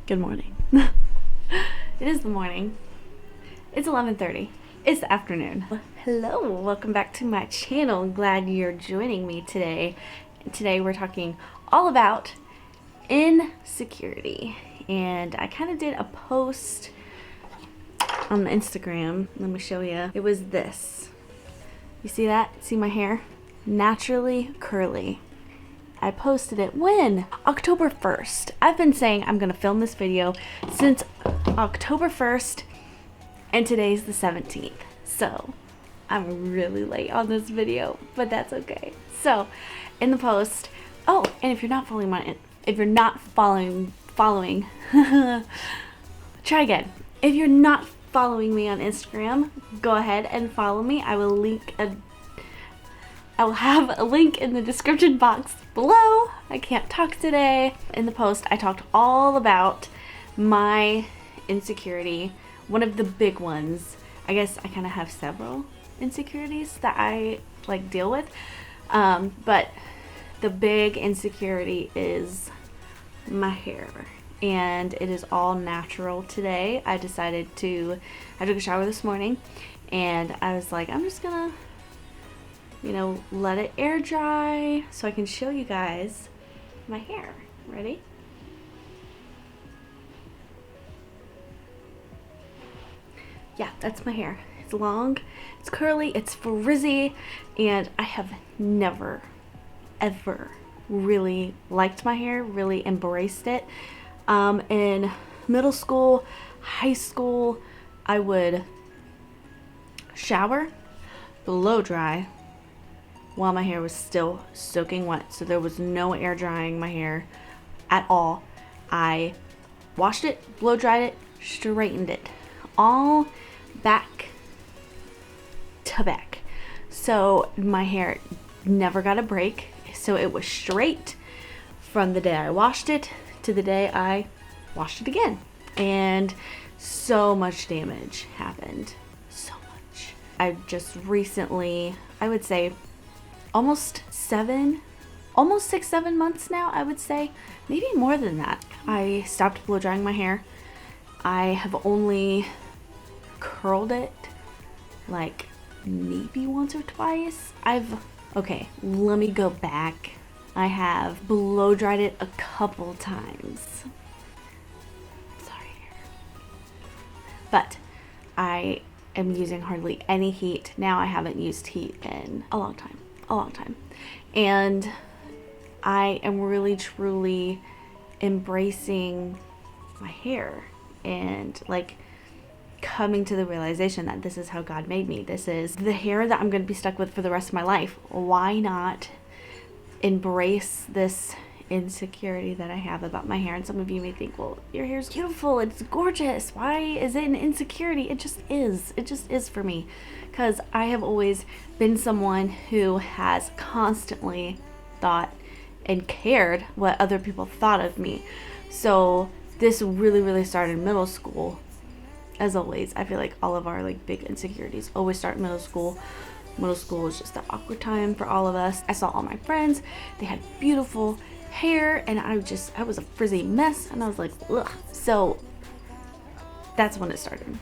Good morning. It is the morning. It's 11:30. It's the afternoon. Hello, welcome back to my channel. Glad you're joining me today. Today we're talking all about insecurity. And I kind of did a post on Instagram. Let me show you. It was this. You see that? See my hair? Naturally curly. I posted it when? October 1st. I've been saying I'm going to film this video since October 1st, and today's the 17th. So I'm really late on this video, but that's okay. So in the post, oh, and if you're not following try again. If you're not following me on Instagram, go ahead and follow me. I will have a link in the description box below. I can't talk today. In the post, I talked all about my insecurity. One of the big ones. I guess I kind of have several insecurities that I deal with. But the big insecurity is my hair. And it is all natural today. I took a shower this morning and I was like, I'm just gonna let it air dry so I can show you guys my hair. Ready? Yeah, that's my hair. It's long, it's curly, it's frizzy, and I have never, ever really liked my hair, really embraced it. In middle school, high school, I would shower, blow dry, while my hair was still soaking wet, so there was no air drying my hair at all. I washed it, blow dried it, straightened it, all back to back. So my hair never got a break, so it was straight from the day I washed it to the day I washed it again. And so much damage happened, so much. I just recently, I would say almost 6-7 months now, I would say, maybe more than that, I stopped blow drying my hair. I have only curled it maybe once or twice. Okay, let me go back. I have blow dried it a couple times. Sorry. But I am using hardly any heat. Now I haven't used heat in a long time. And I am really truly embracing my hair and coming to the realization that this is how God made me. This is the hair that I'm going to be stuck with for the rest of my life. Why not embrace this insecurity that I have about my hair? And some of you may think, well, your hair's beautiful, it's gorgeous, why is it an insecurity? It just is for me, because I have always been someone who has constantly thought and cared what other people thought of me. So this really started in middle school. As always, I feel like all of our big insecurities always start in middle school. Middle school is just the awkward time for all of us. I saw all my friends, they had beautiful hair, and I was a frizzy mess, and I was like, ugh. So that's when it started.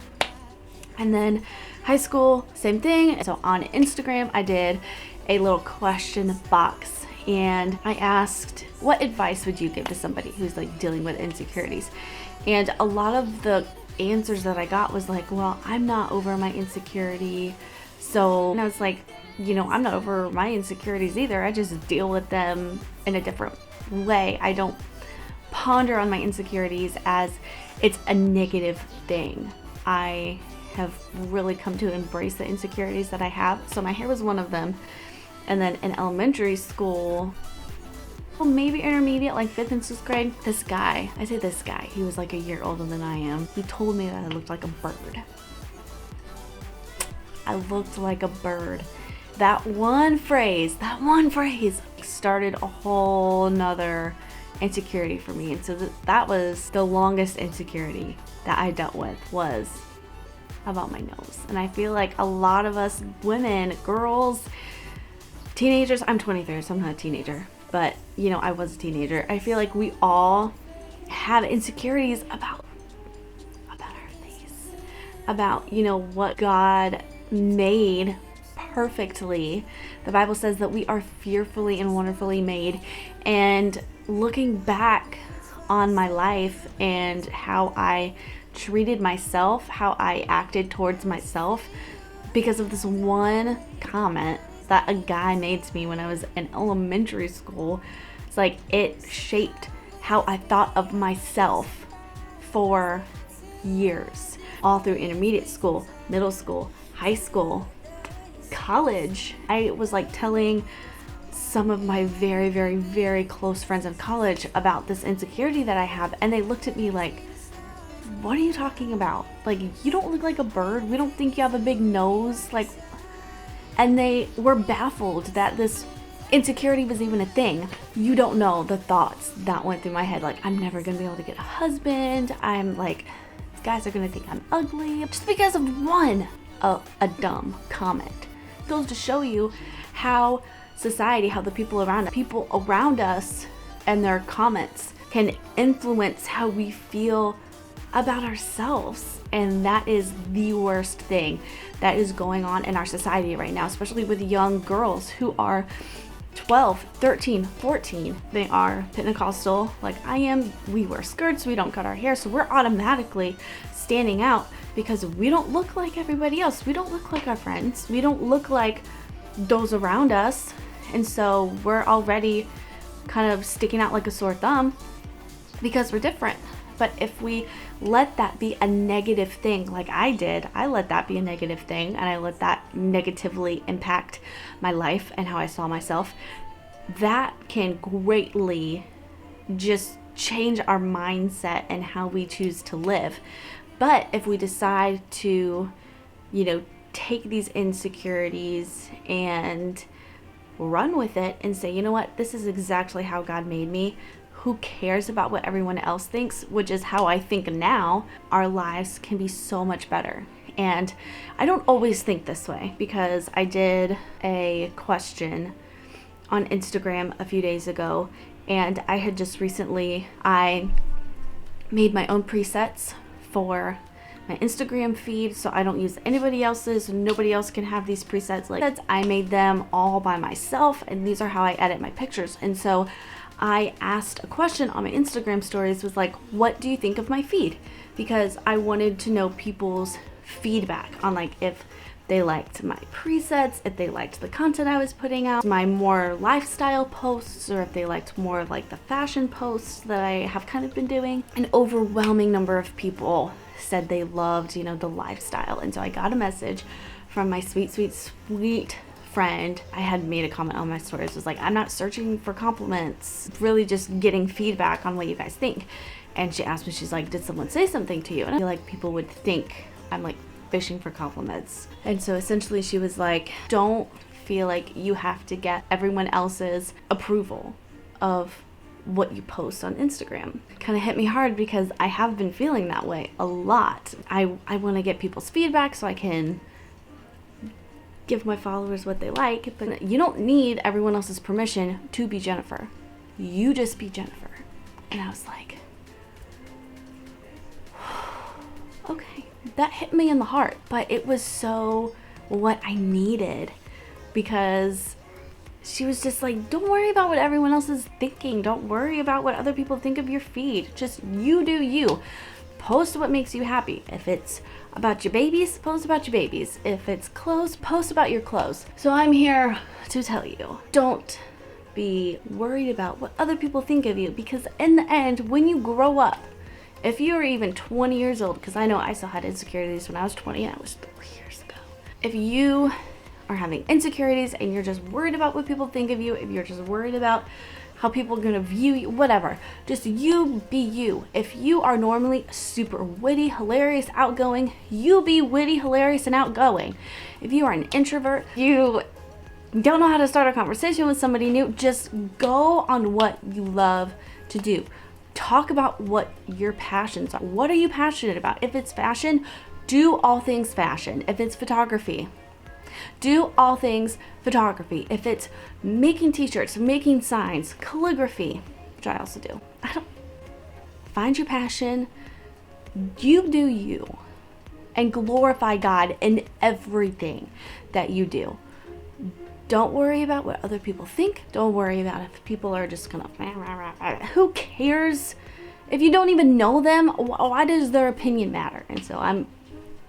And then high school, same thing. So on Instagram, I did a little question box, and I asked, what advice would you give to somebody who's dealing with insecurities? And a lot of the answers that I got was well, I'm not over my insecurity. So, and I was like, I'm not over my insecurities either. I just deal with them in a different way. I don't ponder on my insecurities as it's a negative thing. I have really come to embrace the insecurities that I have. So my hair was one of them. And then in elementary school, well, maybe intermediate, 5th and 6th grade, this guy, he was a year older than I am. He told me that I looked like a bird. I looked like a bird. That one phrase started a whole nother insecurity for me. And so that was the longest insecurity that I dealt with, was about my nose. And I feel like a lot of us women, girls, teenagers, I'm 23, so I'm not a teenager, but I was a teenager. I feel like we all have insecurities about our face, about, you know, what God made perfectly. The Bible says that we are fearfully and wonderfully made. And looking back on my life and how I treated myself, how I acted towards myself, because of this one comment that a guy made to me when I was in elementary school, it's like it shaped how I thought of myself for years, all through intermediate school, middle school, high school, college. I was like telling some of my very, very, very close friends in college about this insecurity that I have, and they looked at me like, what are you talking about? Like, you don't look like a bird. We don't think you have a big nose. Like, and they were baffled that this insecurity was even a thing. You don't know the thoughts that went through my head. Like, I'm never gonna be able to get a husband. I'm like, guys are gonna think I'm ugly, just because of a dumb comment. It goes to show you how society, how the people around us and their comments can influence how we feel about ourselves. And that is the worst thing that is going on in our society right now, especially with young girls who are 12, 13, 14. They are Pentecostal like I am. We wear skirts, we don't cut our hair, so we're automatically standing out because we don't look like everybody else. We don't look like our friends. We don't look like those around us. And so we're already kind of sticking out like a sore thumb because we're different. But if we let that be a negative thing, like I did, I let that be a negative thing, and I let that negatively impact my life and how I saw myself, that can greatly just change our mindset and how we choose to live. But if we decide to, you know, take these insecurities and run with it and say, you know what, this is exactly how God made me. Who cares about what everyone else thinks, which is how I think now, our lives can be so much better. And I don't always think this way, because I did a question on Instagram a few days ago, and I had just recently, I made my own presets for my Instagram feed, so I don't use anybody else's. Nobody else can have these presets. Like, I made them all by myself, and these are how I edit my pictures. And so I asked a question on my Instagram stories, was like, what do you think of my feed? Because I wanted to know people's feedback on like if they liked my presets, if they liked the content I was putting out, my more lifestyle posts, or if they liked more of like the fashion posts that I have kind of been doing. An overwhelming number of people said they loved, you know, the lifestyle. And so I got a message from my sweet, sweet, sweet friend. I had made a comment on my stories. It was like, I'm not searching for compliments, really just getting feedback on what you guys think. And she asked me, she's like, did someone say something to you? And I feel like people would think I'm like fishing for compliments. And so essentially she was like, don't feel like you have to get everyone else's approval of what you post on Instagram. Kind of hit me hard because I have been feeling that way a lot. I want to get people's feedback so I can give my followers what they like, but you don't need everyone else's permission to be Jennifer. You just be Jennifer. And I was like, okay, that hit me in the heart, but it was so what I needed, because she was just like, don't worry about what everyone else is thinking. Don't worry about what other people think of your feed. Just you do you. Post what makes you happy. If it's about your babies, post about your babies. If it's clothes, post about your clothes. So I'm here to tell you, don't be worried about what other people think of you, because in the end, when you grow up, if you're even 20 years old, because I know I still had insecurities when I was 20, and that was 3 years ago. If you are having insecurities and you're just worried about what people think of you, if you're just worried about how people are going to view you, whatever, just you be you. If you are normally super witty, hilarious, outgoing, you be witty, hilarious, and outgoing. If you are an introvert, you don't know how to start a conversation with somebody new, just go on what you love to do. Talk about what your passions are. What are you passionate about? If it's fashion, do all things fashion. If it's photography, do all things photography. If it's making t-shirts, making signs, calligraphy, which I also do. find your passion, you do you, and glorify God in everything that you do. Don't worry about what other people think. Don't worry about if people are just gonna, who cares? If you don't even know them, why does their opinion matter? And so I'm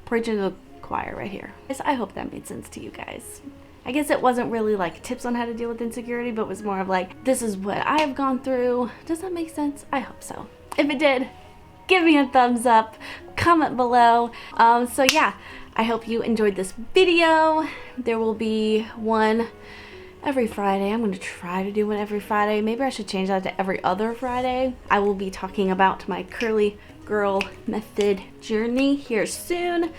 preaching to the choir right here. I hope that made sense to you guys. I guess it wasn't really like tips on how to deal with insecurity, but it was more of like, this is what I have gone through. Does that make sense? I hope so. If it did, give me a thumbs up, comment below. So yeah, I hope you enjoyed this video. There will be one every Friday. I'm gonna try to do one every Friday. Maybe I should change that to every other Friday. I will be talking about my curly girl method journey here soon.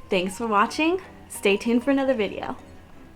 Thanks for watching. Stay tuned for another video.